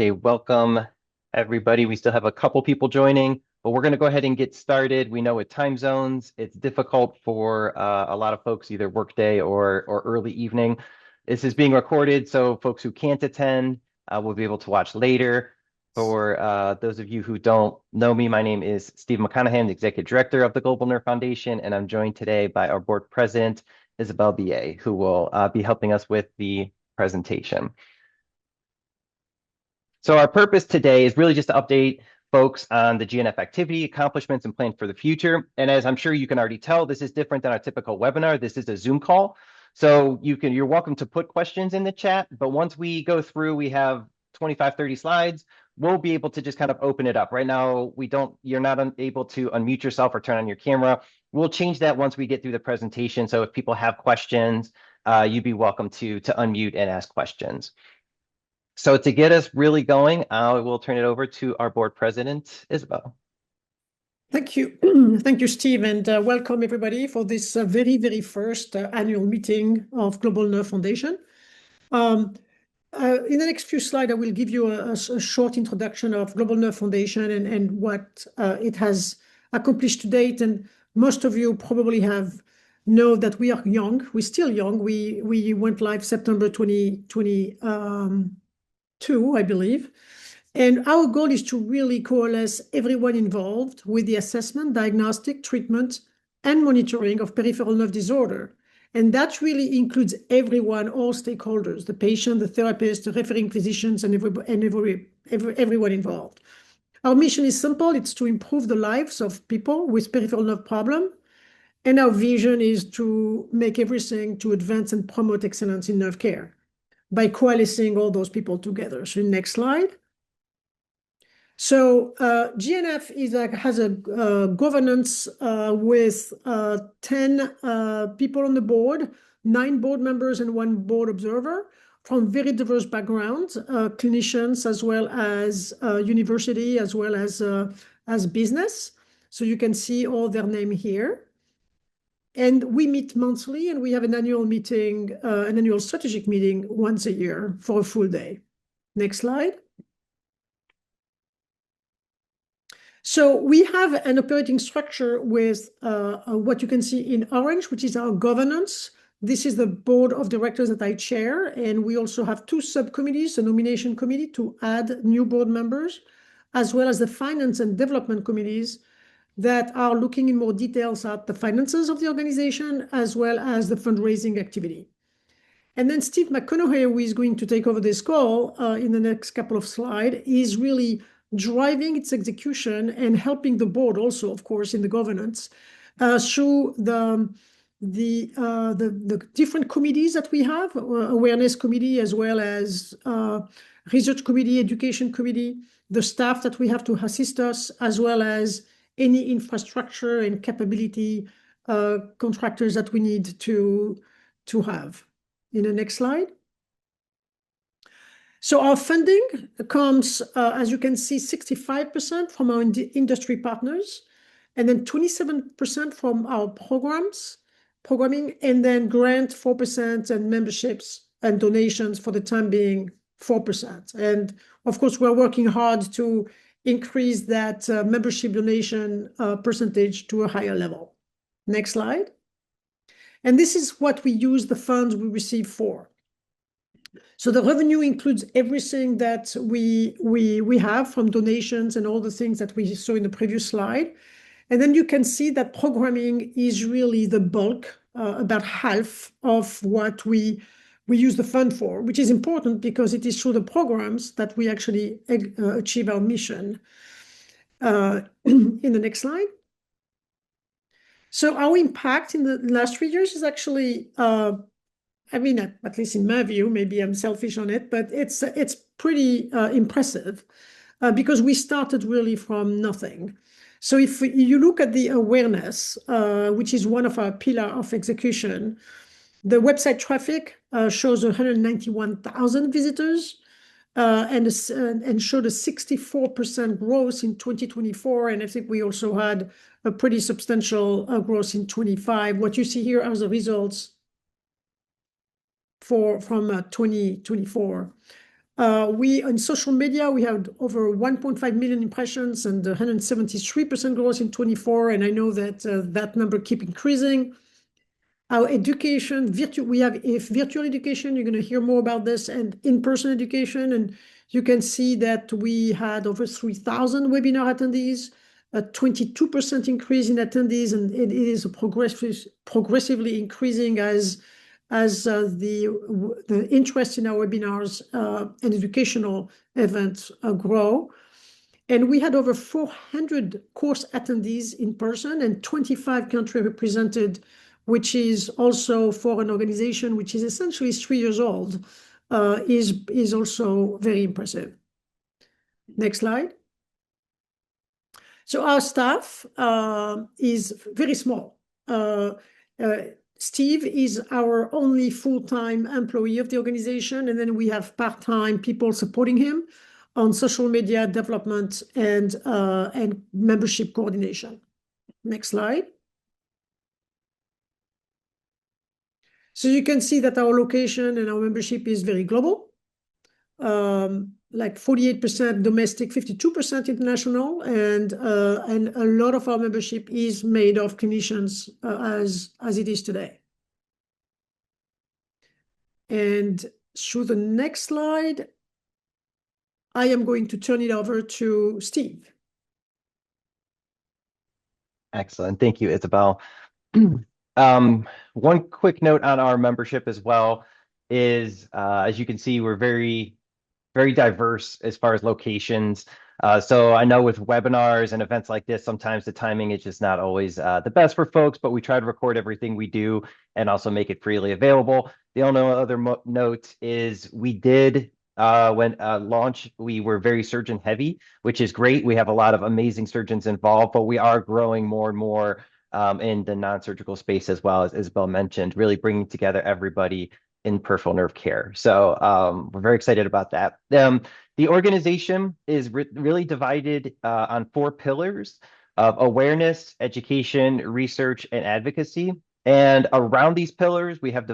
Okay, welcome everybody. We still have a couple people joining, but we're going to go ahead and get started. We know with time zones, it's difficult for a lot of folks, either workday or early evening. This is being recorded, so folks who can't attend will be able to watch later. For those of you who don't know me, my name is Steve McConaughey, the Executive Director of the Global Nerve Foundation, and I'm joined today by our board president, Isabel B.A., who will be helping us with the presentation. So our purpose today is really just to update folks on the GNF activity, accomplishments, and plans for the future. And as I'm sure you can already tell, this is different than our typical webinar. This is a Zoom call. So you're welcome to put questions in the chat, but once we go through, we have 25, 30 slides. We'll be able to just kind of open it up. Right now, you're not able to unmute yourself or turn on your camera. We'll change that once we get through the presentation. So if people have questions, you'd be welcome to unmute and ask questions. So to get us really going, I will turn it over to our board president, Isabel. Thank you. Thank you, Steve, and welcome everybody for this very, very first annual meeting of Global Nerve Foundation. In the next few slides, I will give you a short introduction of Global Nerve Foundation and what it has accomplished to date. And most of you probably know that we are young. We're still young. We went live September 2022, I believe. And our goal is to really coalesce everyone involved with the assessment, diagnostic, treatment, and monitoring of peripheral nerve disorder. And that really includes everyone, all stakeholders, the patient, the therapist, the referring physicians, and everyone involved. Our mission is simple. It's to improve the lives of people with peripheral nerve problem. And our vision is to make everything to advance and promote excellence in nerve care by coalescing all those people together. So next slide. So GNF has a governance with 10 people on the board, 9 board members and 1 board observer from very diverse backgrounds, clinicians as well as university, as well as business. So you can see all their name here. And we meet monthly, and we have an annual meeting, an annual strategic meeting once a year for a full day. Next slide. So we have an operating structure with what you can see in orange, which is our governance. This is the board of directors that I chair, and we also have 2 subcommittees, a nomination committee to add new board members, as well as the finance and development committees that are looking in more details at the finances of the organization, as well as the fundraising activity. And then Steve McConaughey, who is going to take over this call in the next couple of slides, is really driving its execution and helping the board also, of course, in the governance through the different committees that we have, awareness committee, as well as research committee, education committee, the staff that we have to assist us, as well as any infrastructure and capability contractors that we need to have. In the next slide. So our funding comes, as you can see, 65% from our industry partners, and then 27% from our programming, and then grant 4%, and memberships and donations for the time being 4%. And of course, we're working hard to increase that membership donation percentage to a higher level. Next slide. And this is what we use the funds we receive for. So the revenue includes everything that we have from donations and all the things that we saw in the previous slide. And then you can see that programming is really the bulk, about half of what we use the fund for, which is important because it is through the programs that we actually achieve our mission. In the next slide. So our impact in the last 3 years is actually, I mean, at least in my view, maybe I'm selfish on it, but it's pretty impressive because we started really from nothing. So if you look at the awareness, which is one of our pillars of execution, the website traffic shows 191,000 visitors and showed a 64% growth in 2024. And I think we also had a pretty substantial growth in 25. What you see here are the results from 2024. We on social media, we had over 1.5 million impressions and 173% growth in 24. And I know that that number keep increasing. Our education, we have if virtual education, you're going to hear more about this, and in-person education. And you can see that we had over 3,000 webinar attendees, a 22% increase in attendees, and it is progressively increasing as the interest in our webinars and educational events grow. And we had over 400 course attendees in person and 25 countries represented, which is also for an organization which is essentially 3 years old, is also very impressive. Next slide. So our staff is very small. Steve is our only full-time employee of the organization, and then we have part-time people supporting him on social media development and membership coordination. Next slide. So you can see that our location and our membership is very global. Like 48% domestic, 52% international, and a lot of our membership is made of clinicians as it is today. And through the next slide, I am going to turn it over to Steve. Excellent. Thank you, Isabel. One quick note on our membership as well is, as you can see, we're very diverse as far as locations. So I know with webinars and events like this, sometimes the timing is just not always the best for folks, but we try to record everything we do and also make it freely available. The only other note is we did, when launch, we were very surgeon heavy, which is great. We have a lot of amazing surgeons involved, but we are growing more and more in the non-surgical space as well, as Isabel mentioned, really bringing together everybody in peripheral nerve care. So we're very excited about that. The organization is really divided on 4 pillars of awareness, education, research, and advocacy. And around these pillars, we have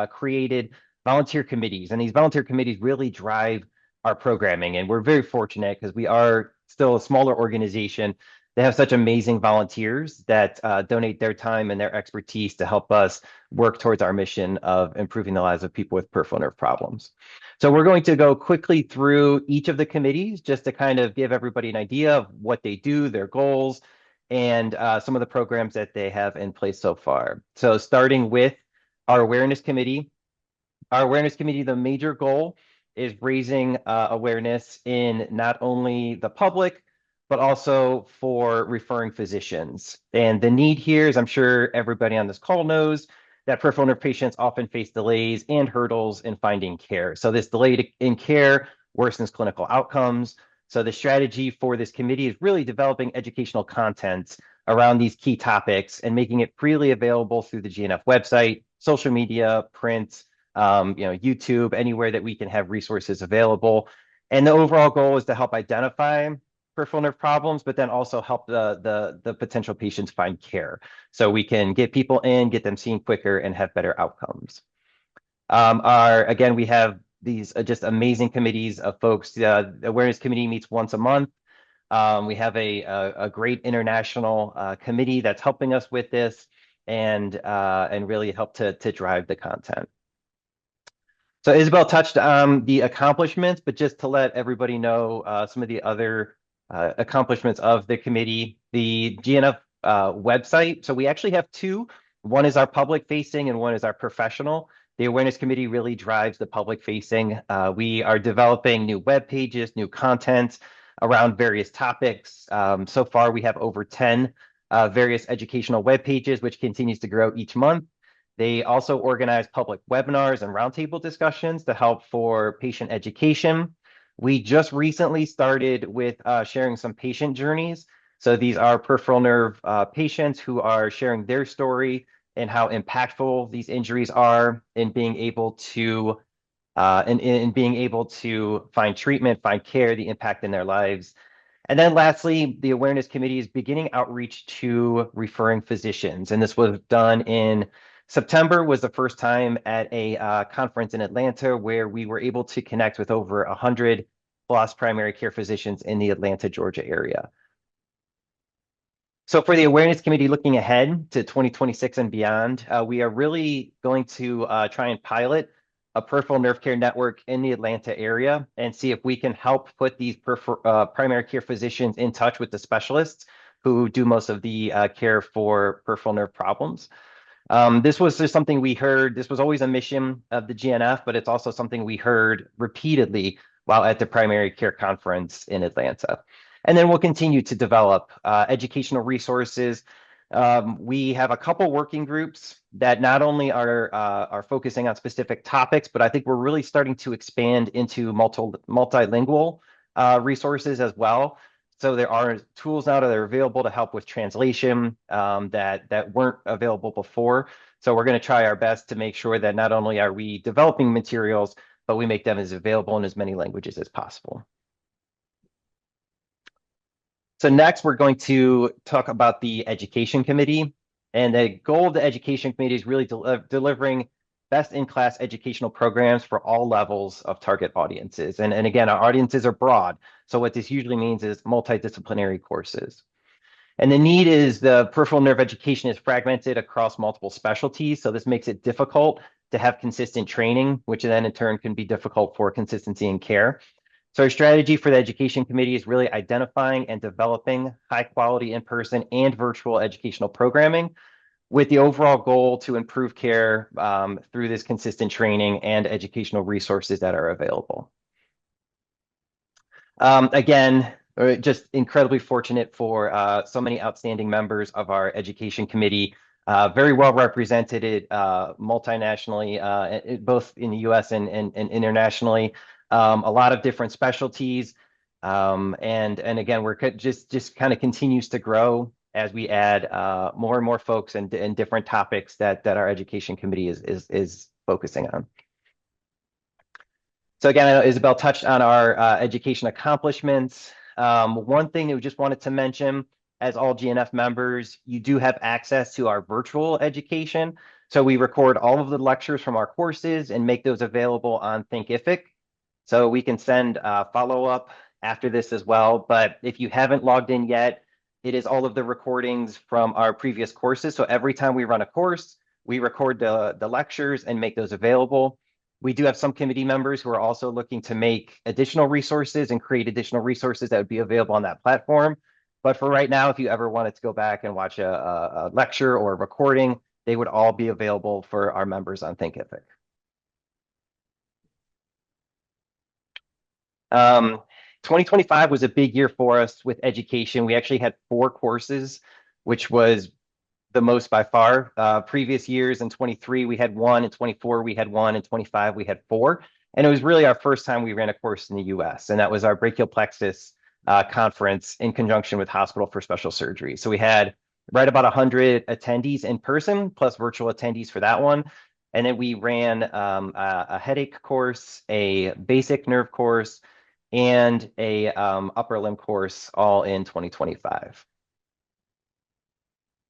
created volunteer committees, and these volunteer committees really drive our programming. And we're very fortunate because we are still a smaller organization. They have such amazing volunteers that donate their time and their expertise to help us work towards our mission of improving the lives of people with peripheral nerve problems. So we're going to go quickly through each of the committees just to kind of give everybody an idea of what they do, their goals, and some of the programs that they have in place so far. So starting with our awareness committee. Our awareness committee, the major goal is raising awareness in not only the public, but also for referring physicians. And the need here is, I'm sure everybody on this call knows, that peripheral nerve patients often face delays and hurdles in finding care. So this delay in care worsens clinical outcomes. So the strategy for this committee is really developing educational content around these key topics and making it freely available through the GNF website, social media, print, YouTube, anywhere that we can have resources available. And the overall goal is to help identify peripheral nerve problems, but then also help the potential patients find care. So we can get people in, get them seen quicker, and have better outcomes. Again, we have these just amazing committees of folks. The awareness committee meets once a month. We have a great international committee that's helping us with this and really help to drive the content. So Isabel touched on the accomplishments, but just to let everybody know some of the other accomplishments of the committee, the GNF website. So we actually have 2. One is our public facing and one is our professional. The awareness committee really drives the public facing. We are developing new web pages, new content around various topics. So far, we have over 10 various educational web pages, which continues to grow each month. They also organize public webinars and roundtable discussions to help for patient education. We just recently started with sharing some patient journeys. So these are peripheral nerve patients who are sharing their story and how impactful these injuries are in being able to find treatment, find care, the impact in their lives. And then lastly, the awareness committee is beginning outreach to referring physicians. And this was done in September was the first time at a conference in Atlanta where we were able to connect with over 100 plus primary care physicians in the Atlanta, Georgia area. So for the awareness committee looking ahead to 2026 and beyond, we are really going to try and pilot a peripheral nerve care network in the Atlanta area and see if we can help put these primary care physicians in touch with the specialists who do most of the care for peripheral nerve problems. This was just something we heard. This was always a mission of the GNF, but it's also something we heard repeatedly while at the primary care conference in Atlanta. And then we'll continue to develop educational resources. We have a couple working groups that not only are focusing on specific topics, but I think we're really starting to expand into multilingual resources as well. So there are tools now that are available to help with translation that weren't available before. So we're going to try our best to make sure that not only are we developing materials, but we make them as available in as many languages as possible. So next, we're going to talk about the Education Committee. And the goal of the Education Committee is really delivering best-in-class educational programs for all levels of target audiences. And again, our audiences are broad. So what this usually means is multidisciplinary courses. And the need is the peripheral nerve education is fragmented across multiple specialties. So this makes it difficult to have consistent training, which then in turn can be difficult for consistency in care. So our strategy for the Education Committee is really identifying and developing high quality in-person and virtual educational programming with the overall goal to improve care through this consistent training and educational resources that are available. Again, we're just incredibly fortunate for so many outstanding members of our Education Committee, very well represented multinationally, both in the US and internationally. A lot of different specialties. And again, we're just kind of continues to grow as we add more and more folks and different topics that our Education Committee is focusing on. So again, I know Isabel touched on our education accomplishments. One thing that we just wanted to mention, as all GNF members, you do have access to our virtual education. So we record all of the lectures from our courses and make those available on Thinkific. So we can send follow-up after this as well. But if you haven't logged in yet, it is all of the recordings from our previous courses. So every time we run a course, we record the lectures and make those available. We do have some committee members who are also looking to make additional resources and create additional resources that would be available on that platform. But for right now, if you ever wanted to go back and watch a lecture or a recording, they would all be available for our members on Thinkific. 2025 was a big year for us with education. We actually had 4 courses, which was the most by far. Previous years in 23, we had 1, in 24, we had 1, in 25, we had 4. And it was really our first time we ran a course in the US, and that was our brachial plexus conference in conjunction with Hospital for Special Surgery. So we had right about 100 attendees in person, plus virtual attendees for that one. And then we ran a headache course, a basic nerve course, and a upper limb course all in 2025.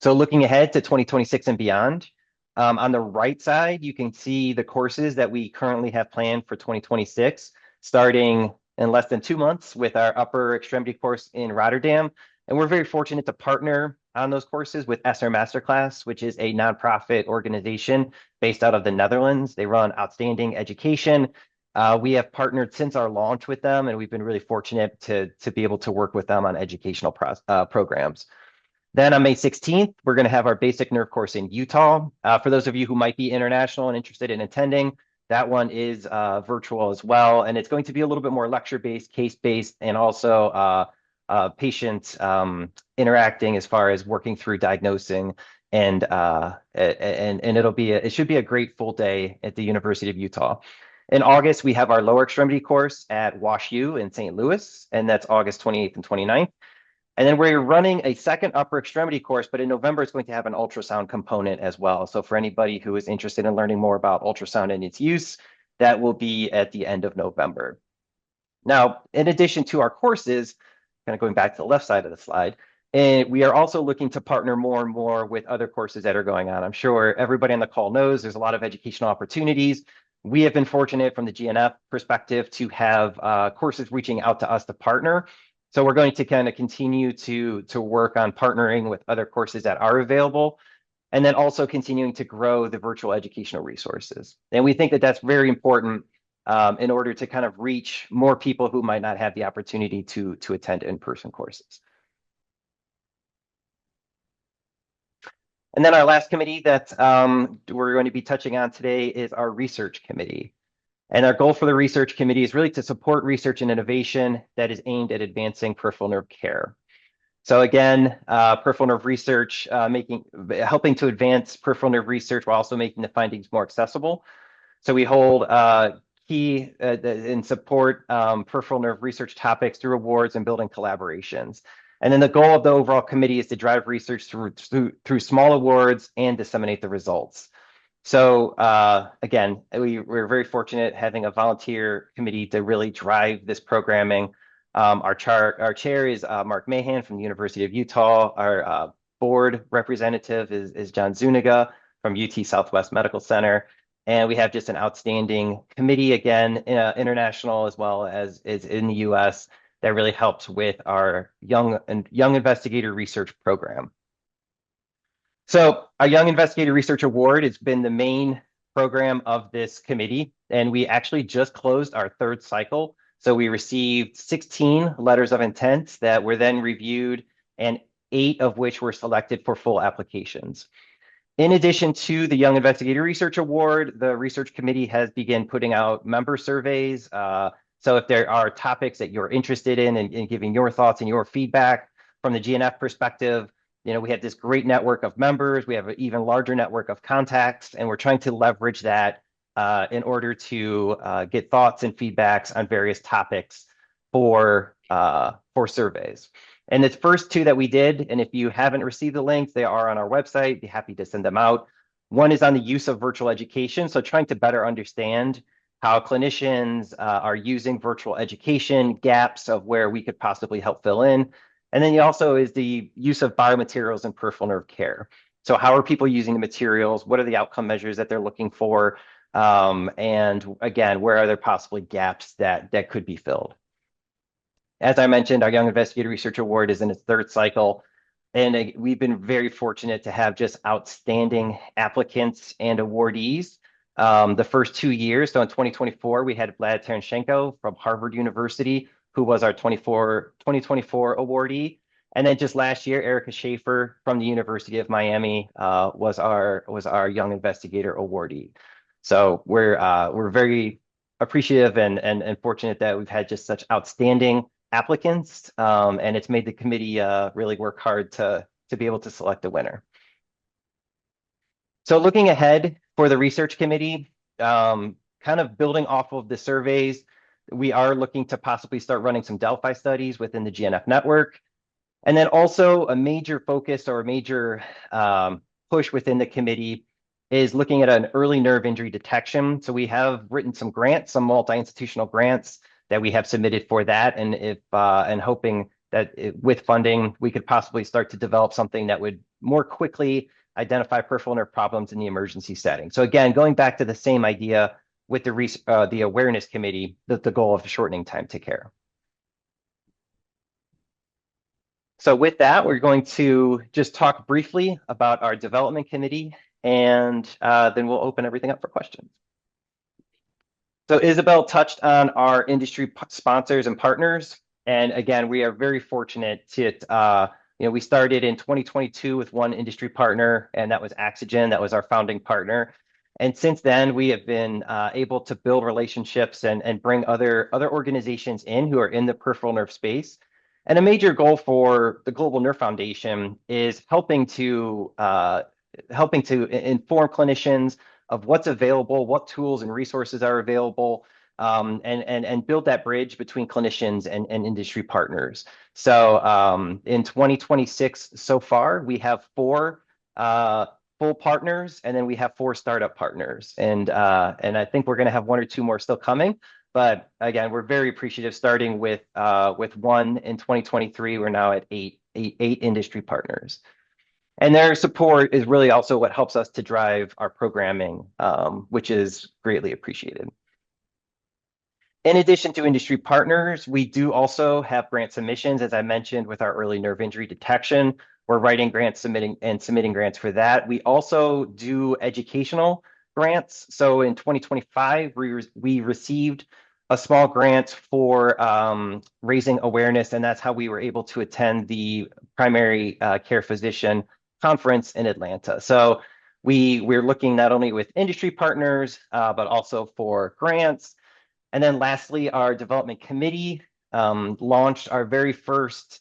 So looking ahead to 2026 and beyond, on the right side, you can see the courses that we currently have planned for 2026, starting in less than 2 months with our upper extremity course in Rotterdam. And we're very fortunate to partner on those courses with SR Masterclass, which is a nonprofit organization based out of the Netherlands. They run outstanding education. We have partnered since our launch with them, and we've been really fortunate to be able to work with them on educational programs. Then on May 16th, we're going to have our basic nerve course in Utah. For those of you who might be international and interested in attending, that one is virtual as well. And it's going to be a little bit more lecture-based, case-based, and also patient interacting as far as working through diagnosing. And it should be a great full day at the University of Utah. In August, we have our lower extremity course at WashU in St. Louis, and that's August 28th and 29th. And then we're running a second upper extremity course, but in November, it's going to have an ultrasound component as well. So for anybody who is interested in learning more about ultrasound and its use, that will be at the end of November. Now, in addition to our courses, kind of going back to the left side of the slide, And we are also looking to partner more and more with other courses that are going on. I'm sure everybody on the call knows there's a lot of educational opportunities. We have been fortunate from the GNF perspective to have courses reaching out to us to partner. So we're going to kind of continue to work on partnering with other courses that are available, and then also continuing to grow the virtual educational resources. And we think that that's very important in order to kind of reach more people who might not have the opportunity to attend in-person courses. And then our last committee that we're going to be touching on today is our research committee. And our goal for the research committee is really to support research and innovation that is aimed at advancing peripheral nerve care. So again, peripheral nerve research, helping to advance peripheral nerve research while also making the findings more accessible. So we hold key and support peripheral nerve research topics through awards and building collaborations. And then the goal of the overall committee is to drive research through small awards and disseminate the results. So again, we're very fortunate having a volunteer committee to really drive this programming. Our chair is Mark Mahan from the University of Utah. Our board representative is John Zuniga from UT Southwest Medical Center. And we have just an outstanding committee, again, international as well as is in the US, that really helps with our young investigator research program. So our Young Investigator Research Award has been the main program of this committee, and we actually just closed our third cycle. So we received 16 letters of intent that were then reviewed, and 8 of which were selected for full applications. In addition to the Young Investigator Research Award, the research committee has begun putting out member surveys. So if there are topics that you're interested in giving your thoughts and your feedback from the GNF perspective, we have this great network of members. We have an even larger network of contacts, and we're trying to leverage that in order to get thoughts and feedbacks on various topics for surveys. And the first 2 that we did, and if you haven't received the links, they are on our website. Be happy to send them out. One is on the use of virtual education, so trying to better understand how clinicians are using virtual education, gaps of where we could possibly help fill in. And then also is the use of biomaterials in peripheral nerve care. So how are people using the materials? What are the outcome measures that they're looking for? And again, where are there possibly gaps that could be filled? As I mentioned, our Young Investigator Research Award is in its third cycle, and we've been very fortunate to have just outstanding applicants and awardees. The first 2 years, so in 2024, we had Vlad Taranchenko from Harvard University, who was our 2024 awardee. And then just last year, Erica Schaefer from the University of Miami was our Young Investigator awardee. So we're very appreciative and fortunate that we've had just such outstanding applicants, and it's made the committee really work hard to be able to select a winner. So looking ahead for the research committee, kind of building off of the surveys, we are looking to possibly start running some Delphi studies within the GNF network. And then also a major focus or a major push within the committee is looking at an early nerve injury detection. So we have written some grants, some multi-institutional grants that we have submitted for that, and hoping that with funding, we could possibly start to develop something that would more quickly identify peripheral nerve problems in the emergency setting. So again, going back to the same idea with the awareness committee, the goal of shortening time to care. So with that, we're going to just talk briefly about our development committee, and then we'll open everything up for questions. So Isabel touched on our industry sponsors and partners. And again, we are very fortunate to, we started in 2022 with one industry partner, and that was Axogen. That was our founding partner. And since then, we have been able to build relationships and bring other organizations in who are in the peripheral nerve space. And a major goal for the Global Nerve Foundation is helping to inform clinicians of what's available, what tools and resources are available, and build that bridge between clinicians and industry partners. So in 2026 so far, we have 4 full partners, and then we have 4 startup partners. And I think we're going to have 1 or 2 more still coming. But again, we're very appreciative, starting with 1 in 2023. We're now at 8 eight industry partners. And their support is really also what helps us to drive our programming, which is greatly appreciated. In addition to industry partners, we do also have grant submissions, as I mentioned, with our early nerve injury detection. We're writing grants, submitting grants for that. We also do educational grants. So in 2025, we received a small grant for raising awareness, and that's how we were able to attend the primary care physician conference in Atlanta. So we're looking not only with industry partners, but also for grants. And then lastly, our development committee launched our very first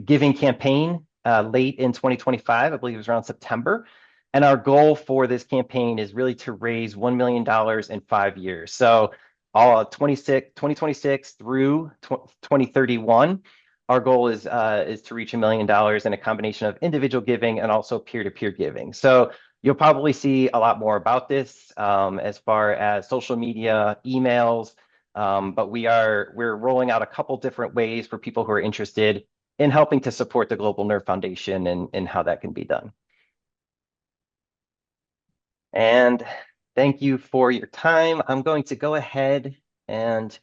giving campaign late in 2025. I believe it was around September. And our goal for this campaign is really to raise $1 million in 5 years. So all 2026 through 2031, our goal is to reach $1 million in a combination of individual giving and also peer-to-peer giving. So you'll probably see a lot more about this as far as social media, emails, but we're rolling out a couple different ways for people who are interested in helping to support the Global Nerve Foundation and how that can be done. And thank you for your time. I'm going to go ahead and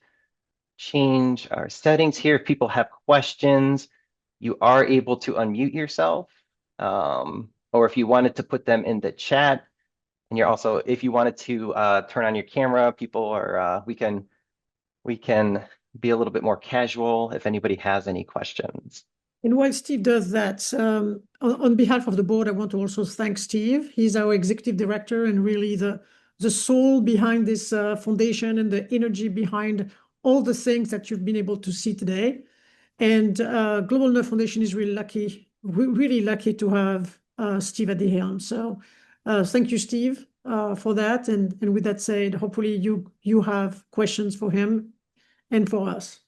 change our settings here. If people have questions, you are able to unmute yourself, or if you wanted to put them in the chat. And you're also, if you wanted to turn on your camera, people are, we can be a little bit more casual if anybody has any questions. And while Steve does that, on behalf of the board, I want to also thank Steve. He's our executive director and really the soul behind this foundation and the energy behind all the things that you've been able to see today. And Global Nerve Foundation is really lucky to have Steve at the helm. So thank you, Steve, for that. And with that said, hopefully you have questions for him and for us.